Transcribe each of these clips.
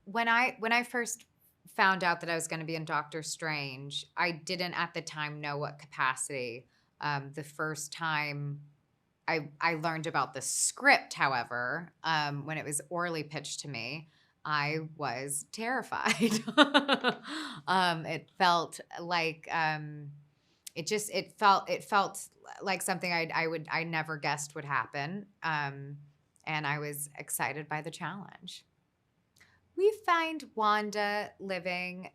When I first found out that I was gonna be in Doctor Strange, I didn't at the time know what capacity. The first time I learned about the script, however, when it was orally pitched to me, I was terrified. It felt like, it felt like something I never guessed would happen, and I was excited by the challenge. We find Wanda living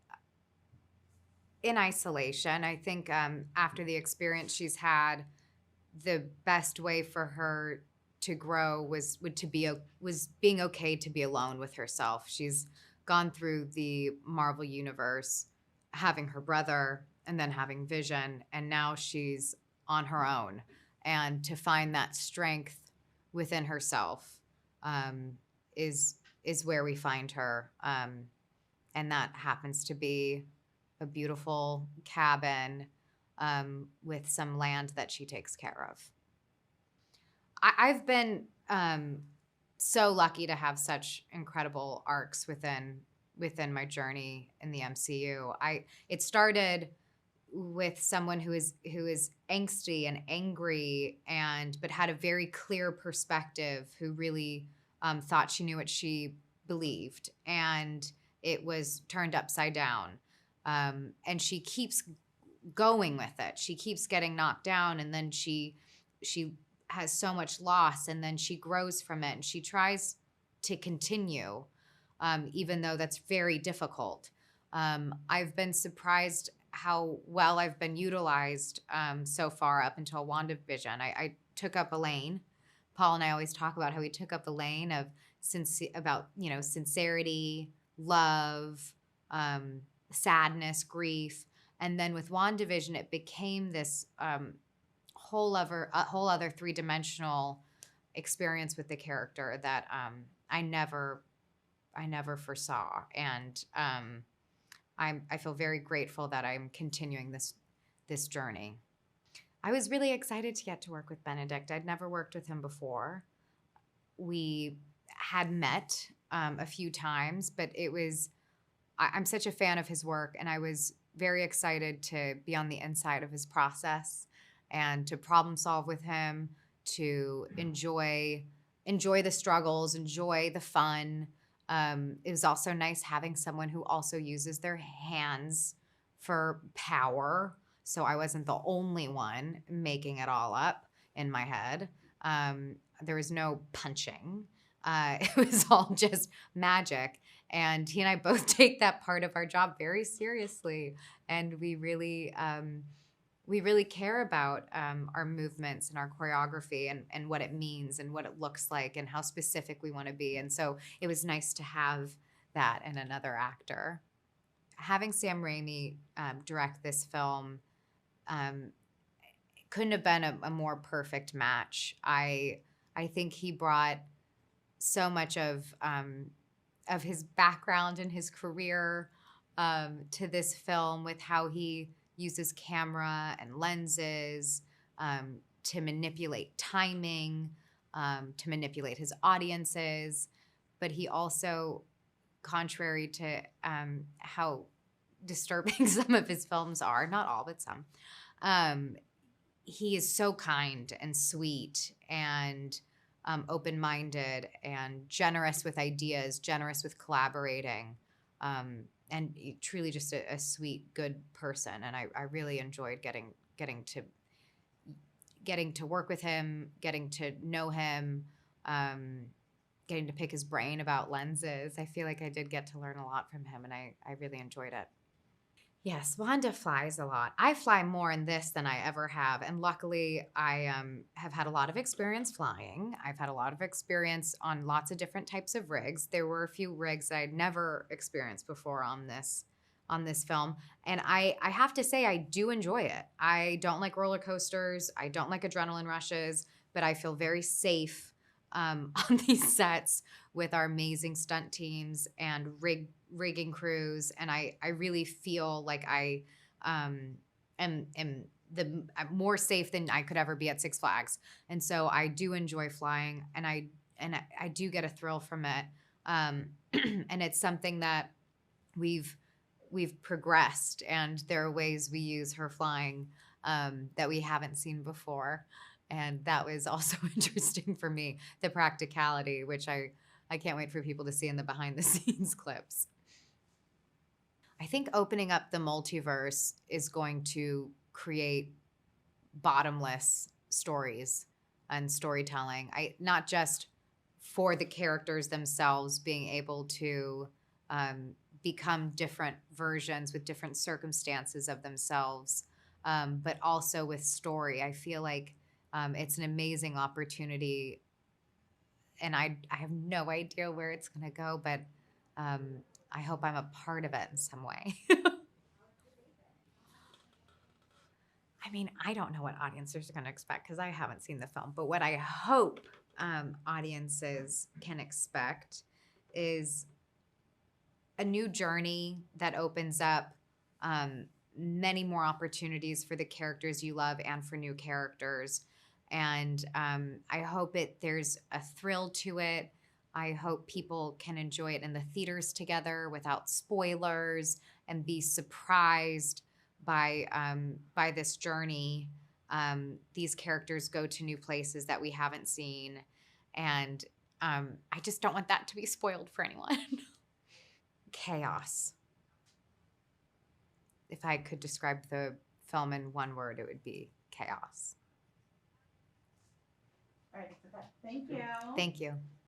in isolation. I think, after the experience she's had, the best way for her to grow was being okay to be alone with herself. She's gone through the Marvel universe, having her brother and then having Vision, and now she's on her own. And to find that strength within herself, um, is is where we find her, and that happens to be a beautiful cabin, with some land that she takes care of. I've been, so lucky to have such incredible arcs within my journey in the MCU. I It started with someone who is angsty and angry, but had a very clear perspective, who really, thought she knew what she believed, and it was turned upside down. And she keeps going with it. She keeps getting knocked down, and then she has so much loss, and then she grows from it, and she tries to continue, even though that's very difficult. I've been surprised how well I've been utilized, so far up until WandaVision. I took up a lane. Paul and I always talk about how we took up a lane of sincerity, love, sadness, grief, and then with WandaVision, it became this, whole other three-dimensional experience with the character that, I never foresaw, and, I feel very grateful that I'm continuing this journey. I was really excited to get to work with Benedict. I'd never worked with him before. We had met, a few times, but I'm such a fan of his work, and I was very excited to be on the inside of his process and to problem solve with him, to enjoy the struggles, enjoy the fun. It was also nice having someone who also uses their hands for power, so I wasn't the only one making it all up in my head. There was no punching. It was all just magic. And he and I both take that part of our job very seriously, and we really care about, our movements and our choreography, and what it means and what it looks like and how specific we want to be. And so it was nice to have that in another actor. Having Sam Raimi, direct this film, um, couldn't have been a more perfect match. I think he brought so much of his background and his career, to this film, with how he uses camera and lenses, to manipulate timing, to manipulate his audiences. But he also, contrary to, how disturbing some of his films are, not all, but some, um, he is so kind and sweet and, open-minded and generous with ideas, generous with collaborating, and truly just a sweet, good person. And I really enjoyed getting to work with him, getting to know him, um, getting to pick his brain about lenses. I feel like I did get to learn a lot from him, and I really enjoyed it. Yes, Wanda flies a lot. I fly more in this than I ever have, and luckily, I, have had a lot of experience flying. I've had a lot of experience on lots of different types of rigs. There were a few rigs that I'd never experienced before on this film, and I have to say I do enjoy it. I don't like roller coasters. I don't like adrenaline rushes, but I feel very safe, on these sets with our amazing stunt teams and rigging crews, and I really feel like I, am I'm more safe than I could ever be at Six Flags, and so I do enjoy flying, and I do get a thrill from it. And it's something that we've progressed, and there are ways we use her flying that we haven't seen before, and that was also interesting for me, the practicality, which I can't wait for people to see in the behind the scenes clips. I think opening up the multiverse is going to create bottomless stories and storytelling. Not just for the characters themselves being able to become different versions with different circumstances of themselves, but also with story. I feel like it's an amazing opportunity, and I have no idea where it's going to go, but I hope I'm a part of it in some way. I mean, I don't know what audiences are going to expect because I haven't seen the film. But what I hope audiences can expect is a new journey that opens up many more opportunities for the characters you love and for new characters. And I hope there's a thrill to it. I hope people can enjoy it in the theaters together without spoilers and be surprised by this journey. These characters go to new places that we haven't seen, and I just don't want that to be spoiled for anyone. Chaos. If I could describe the film in one word, it would be chaos. All right, thank you. Thank you.